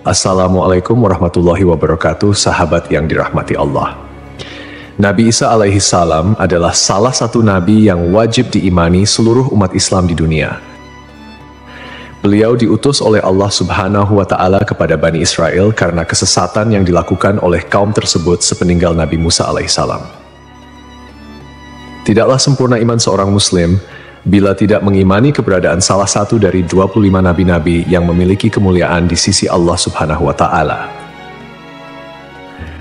Assalamualaikum warahmatullahi wabarakatuh, sahabat yang dirahmati Allah. Nabi Isa alaihi salam adalah salah satu nabi yang wajib diimani seluruh umat Islam di dunia. Beliau diutus oleh Allah Subhanahu wa Ta'ala kepada Bani Israel karena kesesatan yang dilakukan oleh kaum tersebut sepeninggal Nabi Musa alaihi salam. Tidaklah sempurna iman seorang Muslim bila tidak mengimani keberadaan salah satu dari 25 nabi-nabi yang memiliki kemuliaan di sisi Allah Subhanahu wa Ta'ala.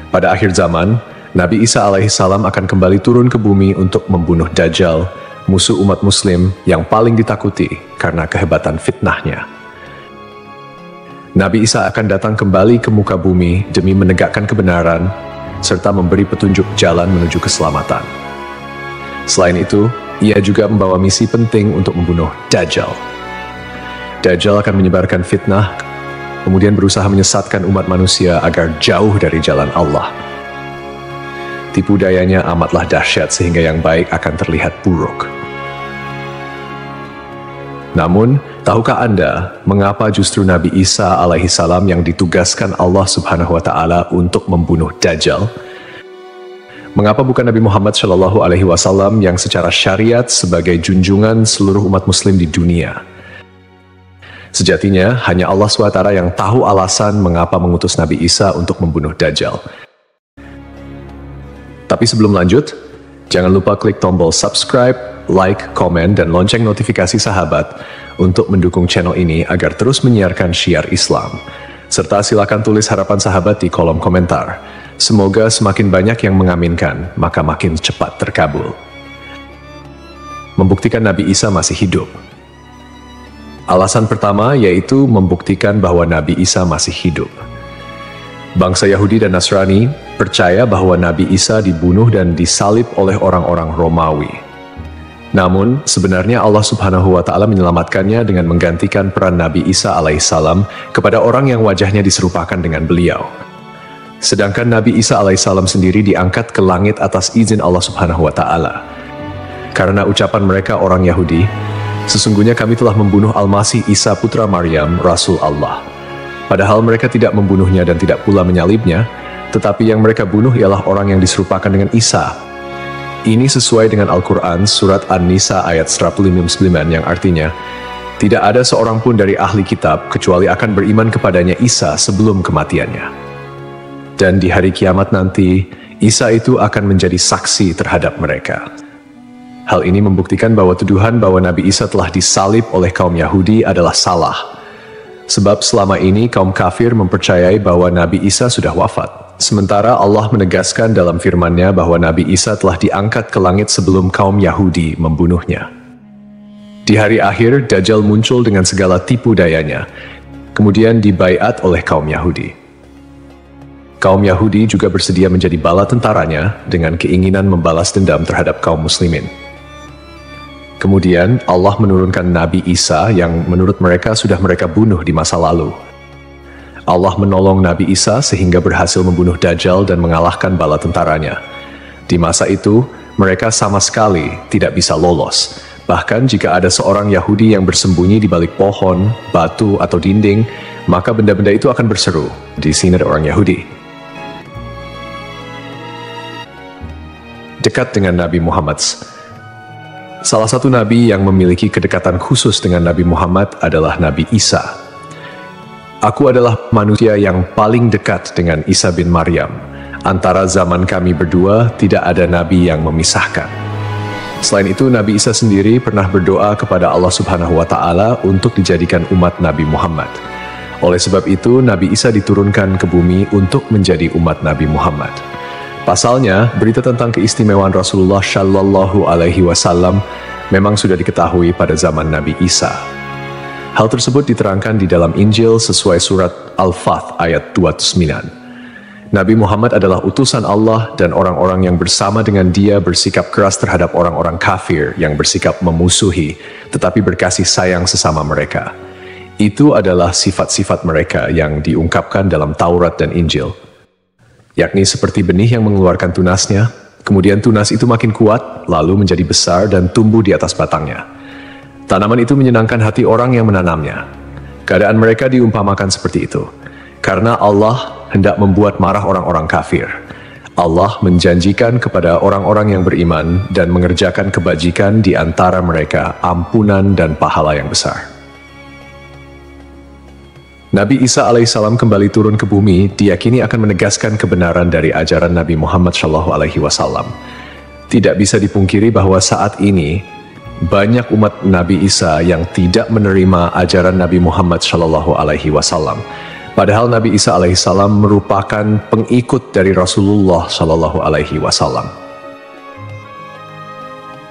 Pada akhir zaman, Nabi Isa alaihi salam akan kembali turun ke bumi untuk membunuh Dajjal, musuh umat Muslim yang paling ditakuti karena kehebatan fitnahnya. Nabi Isa akan datang kembali ke muka bumi demi menegakkan kebenaran serta memberi petunjuk jalan menuju keselamatan. Selain itu, ia juga membawa misi penting untuk membunuh Dajjal. Dajjal akan menyebarkan fitnah, kemudian berusaha menyesatkan umat manusia agar jauh dari jalan Allah. Tipu dayanya amatlah dahsyat sehingga yang baik akan terlihat buruk. Namun, tahukah Anda mengapa justru Nabi Isa alaihi salam yang ditugaskan Allah Subhanahu wa Ta'ala untuk membunuh Dajjal? Mengapa bukan Nabi Muhammad Shallallahu Alaihi Wasallam yang secara syariat sebagai junjungan seluruh umat Muslim di dunia? Sejatinya, hanya Allah SWT yang tahu alasan mengapa mengutus Nabi Isa untuk membunuh Dajjal. Tapi sebelum lanjut, jangan lupa klik tombol subscribe, like, komen, dan lonceng notifikasi sahabat untuk mendukung channel ini agar terus menyiarkan syiar Islam. Serta silakan tulis harapan sahabat di kolom komentar. Semoga semakin banyak yang mengaminkan, maka makin cepat terkabul. Membuktikan Nabi Isa masih hidup. Alasan pertama yaitu membuktikan bahwa Nabi Isa masih hidup. Bangsa Yahudi dan Nasrani percaya bahwa Nabi Isa dibunuh dan disalib oleh orang-orang Romawi. Namun, sebenarnya Allah Subhanahu wa Ta'ala menyelamatkannya dengan menggantikan peran Nabi Isa alaihissalam kepada orang yang wajahnya diserupakan dengan beliau. Sedangkan Nabi Isa alaihissalam sendiri diangkat ke langit atas izin Allah Subhanahu wa Ta'ala. Karena ucapan mereka orang Yahudi, sesungguhnya kami telah membunuh Al-Masih Isa putra Maryam, Rasul Allah. Padahal mereka tidak membunuhnya dan tidak pula menyalibnya, tetapi yang mereka bunuh ialah orang yang diserupakan dengan Isa. Ini sesuai dengan Al-Quran surat An-Nisa ayat 159 yang artinya, tidak ada seorang pun dari ahli kitab kecuali akan beriman kepadanya Isa sebelum kematiannya. Dan di hari kiamat nanti, Isa itu akan menjadi saksi terhadap mereka. Hal ini membuktikan bahwa tuduhan bahwa Nabi Isa telah disalib oleh kaum Yahudi adalah salah. Sebab selama ini kaum kafir mempercayai bahwa Nabi Isa sudah wafat. Sementara Allah menegaskan dalam firman-Nya bahwa Nabi Isa telah diangkat ke langit sebelum kaum Yahudi membunuhnya. Di hari akhir, Dajjal muncul dengan segala tipu dayanya, kemudian dibaiat oleh kaum Yahudi. Kaum Yahudi juga bersedia menjadi bala tentaranya dengan keinginan membalas dendam terhadap kaum muslimin. Kemudian Allah menurunkan Nabi Isa yang menurut mereka sudah mereka bunuh di masa lalu. Allah menolong Nabi Isa sehingga berhasil membunuh Dajjal dan mengalahkan bala tentaranya. Di masa itu, mereka sama sekali tidak bisa lolos. Bahkan jika ada seorang Yahudi yang bersembunyi di balik pohon, batu, atau dinding, maka benda-benda itu akan berseru, "Di sini ada orang Yahudi." Dekat dengan Nabi Muhammad. Salah satu nabi yang memiliki kedekatan khusus dengan Nabi Muhammad adalah Nabi Isa. Aku adalah manusia yang paling dekat dengan Isa bin Maryam. Antara zaman kami berdua tidak ada nabi yang memisahkan. Selain itu, Nabi Isa sendiri pernah berdoa kepada Allah Subhanahu wa Ta'ala untuk dijadikan umat Nabi Muhammad. Oleh sebab itu, Nabi Isa diturunkan ke bumi untuk menjadi umat Nabi Muhammad. Pasalnya, berita tentang keistimewaan Rasulullah Shallallahu Alaihi Wasallam memang sudah diketahui pada zaman Nabi Isa. Hal tersebut diterangkan di dalam Injil sesuai surat Al-Fath ayat 29. Nabi Muhammad adalah utusan Allah dan orang-orang yang bersama dengan dia bersikap keras terhadap orang-orang kafir yang bersikap memusuhi, tetapi berkasih sayang sesama mereka. Itu adalah sifat-sifat mereka yang diungkapkan dalam Taurat dan Injil. Yakni seperti benih yang mengeluarkan tunasnya, kemudian tunas itu makin kuat, lalu menjadi besar dan tumbuh di atas batangnya. Tanaman itu menyenangkan hati orang yang menanamnya. Keadaan mereka diumpamakan seperti itu. Karena Allah hendak membuat marah orang-orang kafir. Allah menjanjikan kepada orang-orang yang beriman dan mengerjakan kebajikan di antara mereka ampunan dan pahala yang besar. Nabi Isa alaihissalam kembali turun ke bumi diyakini akan menegaskan kebenaran dari ajaran Nabi Muhammad SAW. Tidak bisa dipungkiri bahwa saat ini banyak umat Nabi Isa yang tidak menerima ajaran Nabi Muhammad SAW. Padahal Nabi Isa alaihissalam merupakan pengikut dari Rasulullah SAW.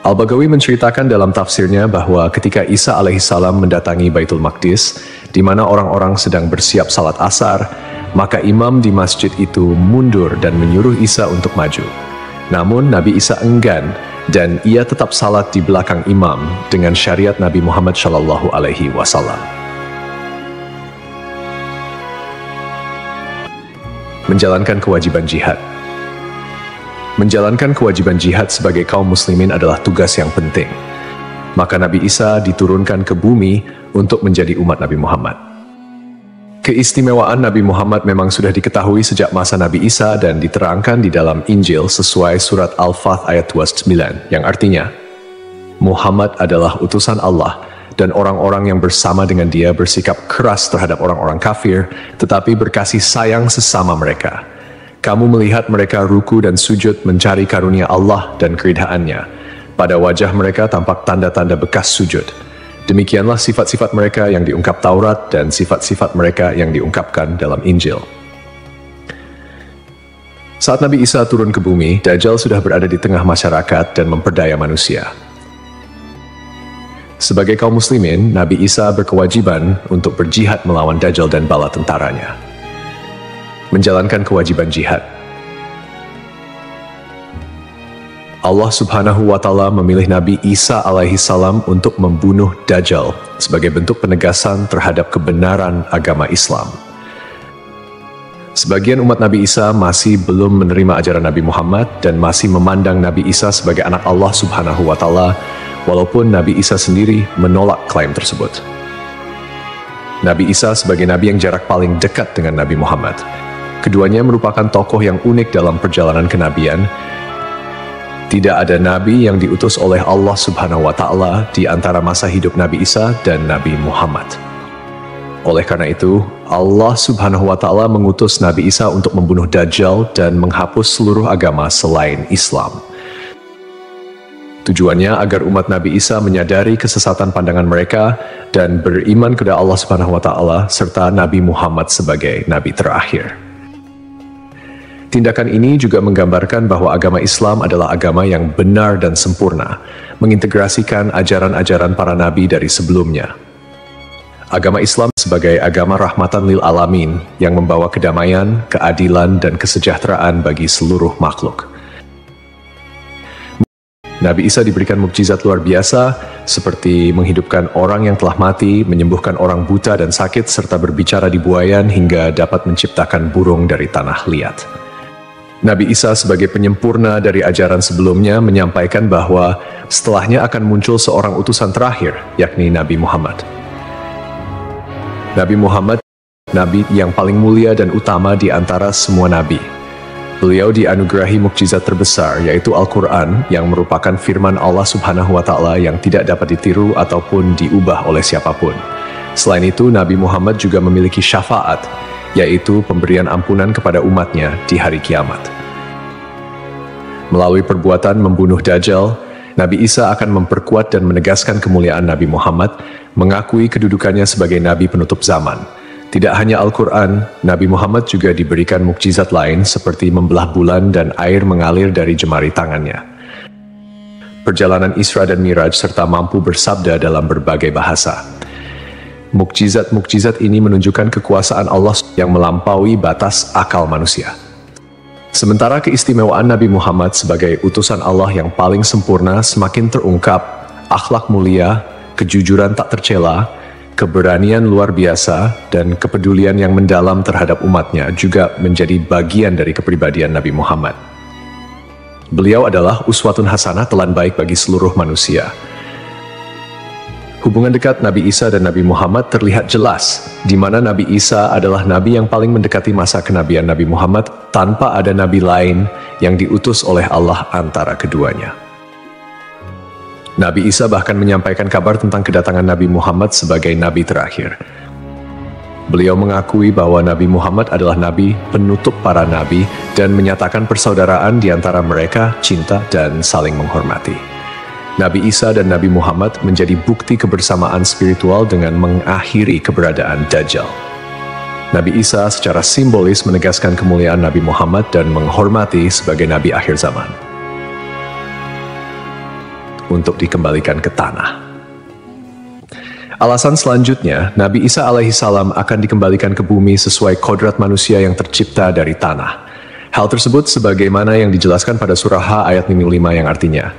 Al-Baghawi menceritakan dalam tafsirnya bahwa ketika Isa alaihissalam mendatangi Baitul Maqdis, di mana orang-orang sedang bersiap salat asar, maka imam di masjid itu mundur dan menyuruh Isa untuk maju. Namun Nabi Isa enggan dan ia tetap salat di belakang imam dengan syariat Nabi Muhammad SAW. Menjalankan kewajiban jihad. Menjalankan kewajiban jihad sebagai kaum muslimin adalah tugas yang penting. Maka Nabi Isa diturunkan ke bumi untuk menjadi umat Nabi Muhammad. Keistimewaan Nabi Muhammad memang sudah diketahui sejak masa Nabi Isa dan diterangkan di dalam Injil sesuai surat Al-Fath ayat 29, yang artinya, Muhammad adalah utusan Allah dan orang-orang yang bersama dengan dia bersikap keras terhadap orang-orang kafir, tetapi berkasih sayang sesama mereka. Kamu melihat mereka ruku dan sujud mencari karunia Allah dan keridhaannya. Pada wajah mereka tampak tanda-tanda bekas sujud. Demikianlah sifat-sifat mereka yang diungkap Taurat dan sifat-sifat mereka yang diungkapkan dalam Injil. Saat Nabi Isa turun ke bumi, Dajjal sudah berada di tengah masyarakat dan memperdaya manusia. Sebagai kaum muslimin, Nabi Isa berkewajiban untuk berjihad melawan Dajjal dan bala tentaranya. Menjalankan kewajiban jihad. Allah Subhanahu wa Ta'ala memilih Nabi Isa alaihissalam untuk membunuh Dajjal sebagai bentuk penegasan terhadap kebenaran agama Islam. Sebagian umat Nabi Isa masih belum menerima ajaran Nabi Muhammad dan masih memandang Nabi Isa sebagai anak Allah Subhanahu wa Ta'ala, walaupun Nabi Isa sendiri menolak klaim tersebut. Nabi Isa sebagai nabi yang jarak paling dekat dengan Nabi Muhammad. Keduanya merupakan tokoh yang unik dalam perjalanan kenabian. Tidak ada nabi yang diutus oleh Allah Subhanahu wa Ta'ala di antara masa hidup Nabi Isa dan Nabi Muhammad. Oleh karena itu, Allah Subhanahu wa Ta'ala mengutus Nabi Isa untuk membunuh Dajjal dan menghapus seluruh agama selain Islam. Tujuannya agar umat Nabi Isa menyadari kesesatan pandangan mereka dan beriman kepada Allah Subhanahu wa Ta'ala serta Nabi Muhammad sebagai nabi terakhir. Tindakan ini juga menggambarkan bahwa agama Islam adalah agama yang benar dan sempurna, mengintegrasikan ajaran-ajaran para nabi dari sebelumnya. Agama Islam sebagai agama rahmatan lil alamin yang membawa kedamaian, keadilan, dan kesejahteraan bagi seluruh makhluk. Nabi Isa diberikan mukjizat luar biasa seperti menghidupkan orang yang telah mati, menyembuhkan orang buta dan sakit, serta berbicara di buayan hingga dapat menciptakan burung dari tanah liat. Nabi Isa sebagai penyempurna dari ajaran sebelumnya menyampaikan bahwa setelahnya akan muncul seorang utusan terakhir, yakni Nabi Muhammad. Nabi Muhammad, nabi yang paling mulia dan utama di antara semua nabi. Beliau dianugerahi mukjizat terbesar, yaitu Al-Quran, yang merupakan firman Allah Subhanahu wa Ta'ala yang tidak dapat ditiru ataupun diubah oleh siapapun. Selain itu, Nabi Muhammad juga memiliki syafaat, yaitu pemberian ampunan kepada umatnya di hari kiamat. Melalui perbuatan membunuh Dajjal, Nabi Isa akan memperkuat dan menegaskan kemuliaan Nabi Muhammad, mengakui kedudukannya sebagai nabi penutup zaman. Tidak hanya Al-Quran, Nabi Muhammad juga diberikan mukjizat lain seperti membelah bulan dan air mengalir dari jemari tangannya. Perjalanan Isra dan Miraj serta mampu bersabda dalam berbagai bahasa. Mukjizat-mukjizat ini menunjukkan kekuasaan Allah yang melampaui batas akal manusia. Sementara keistimewaan Nabi Muhammad sebagai utusan Allah yang paling sempurna semakin terungkap, akhlak mulia, kejujuran tak tercela, keberanian luar biasa, dan kepedulian yang mendalam terhadap umatnya juga menjadi bagian dari kepribadian Nabi Muhammad. Beliau adalah uswatun hasanah, telan baik bagi seluruh manusia. Hubungan dekat Nabi Isa dan Nabi Muhammad terlihat jelas, di mana Nabi Isa adalah nabi yang paling mendekati masa kenabian Nabi Muhammad tanpa ada nabi lain yang diutus oleh Allah antara keduanya. Nabi Isa bahkan menyampaikan kabar tentang kedatangan Nabi Muhammad sebagai nabi terakhir. Beliau mengakui bahwa Nabi Muhammad adalah nabi penutup para nabi dan menyatakan persaudaraan di antara mereka, cinta dan saling menghormati. Nabi Isa dan Nabi Muhammad menjadi bukti kebersamaan spiritual dengan mengakhiri keberadaan Dajjal. Nabi Isa secara simbolis menegaskan kemuliaan Nabi Muhammad dan menghormati sebagai nabi akhir zaman. Untuk dikembalikan ke tanah. Alasan selanjutnya, Nabi Isa alaihissalam akan dikembalikan ke bumi sesuai kodrat manusia yang tercipta dari tanah. Hal tersebut sebagaimana yang dijelaskan pada surah H ayat 5 yang artinya,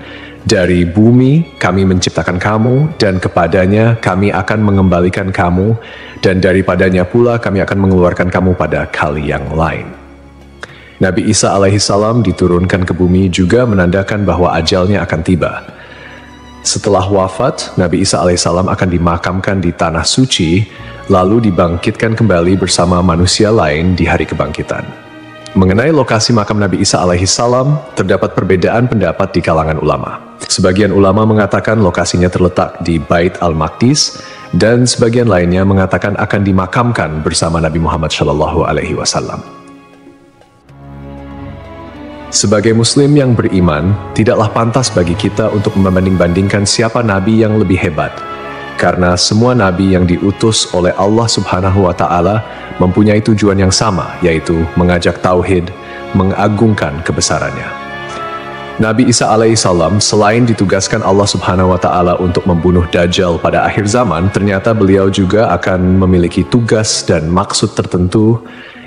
dari bumi kami menciptakan kamu, dan kepadanya kami akan mengembalikan kamu, dan daripadanya pula kami akan mengeluarkan kamu pada kali yang lain. Nabi Isa alaihissalam diturunkan ke bumi juga menandakan bahwa ajalnya akan tiba. Setelah wafat, Nabi Isa alaihissalam akan dimakamkan di tanah suci, lalu dibangkitkan kembali bersama manusia lain di hari kebangkitan. Mengenai lokasi makam Nabi Isa alaihissalam, terdapat perbedaan pendapat di kalangan ulama. Sebagian ulama mengatakan lokasinya terletak di Bait al-Maqdis, dan sebagian lainnya mengatakan akan dimakamkan bersama Nabi Muhammad SAW. Sebagai muslim yang beriman, tidaklah pantas bagi kita untuk membanding-bandingkan siapa nabi yang lebih hebat. Karena semua nabi yang diutus oleh Allah Subhanahu wa Ta'ala mempunyai tujuan yang sama, yaitu mengajak tauhid, mengagungkan kebesarannya. Nabi Isa alaihissalam selain ditugaskan Allah Subhanahu wa Ta'ala untuk membunuh Dajjal pada akhir zaman, ternyata beliau juga akan memiliki tugas dan maksud tertentu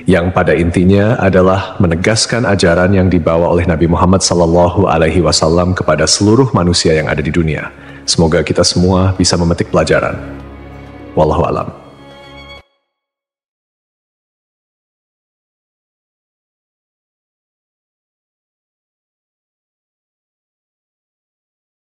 yang pada intinya adalah menegaskan ajaran yang dibawa oleh Nabi Muhammad SAW kepada seluruh manusia yang ada di dunia. Semoga kita semua bisa memetik pelajaran. Wallahu a'lam.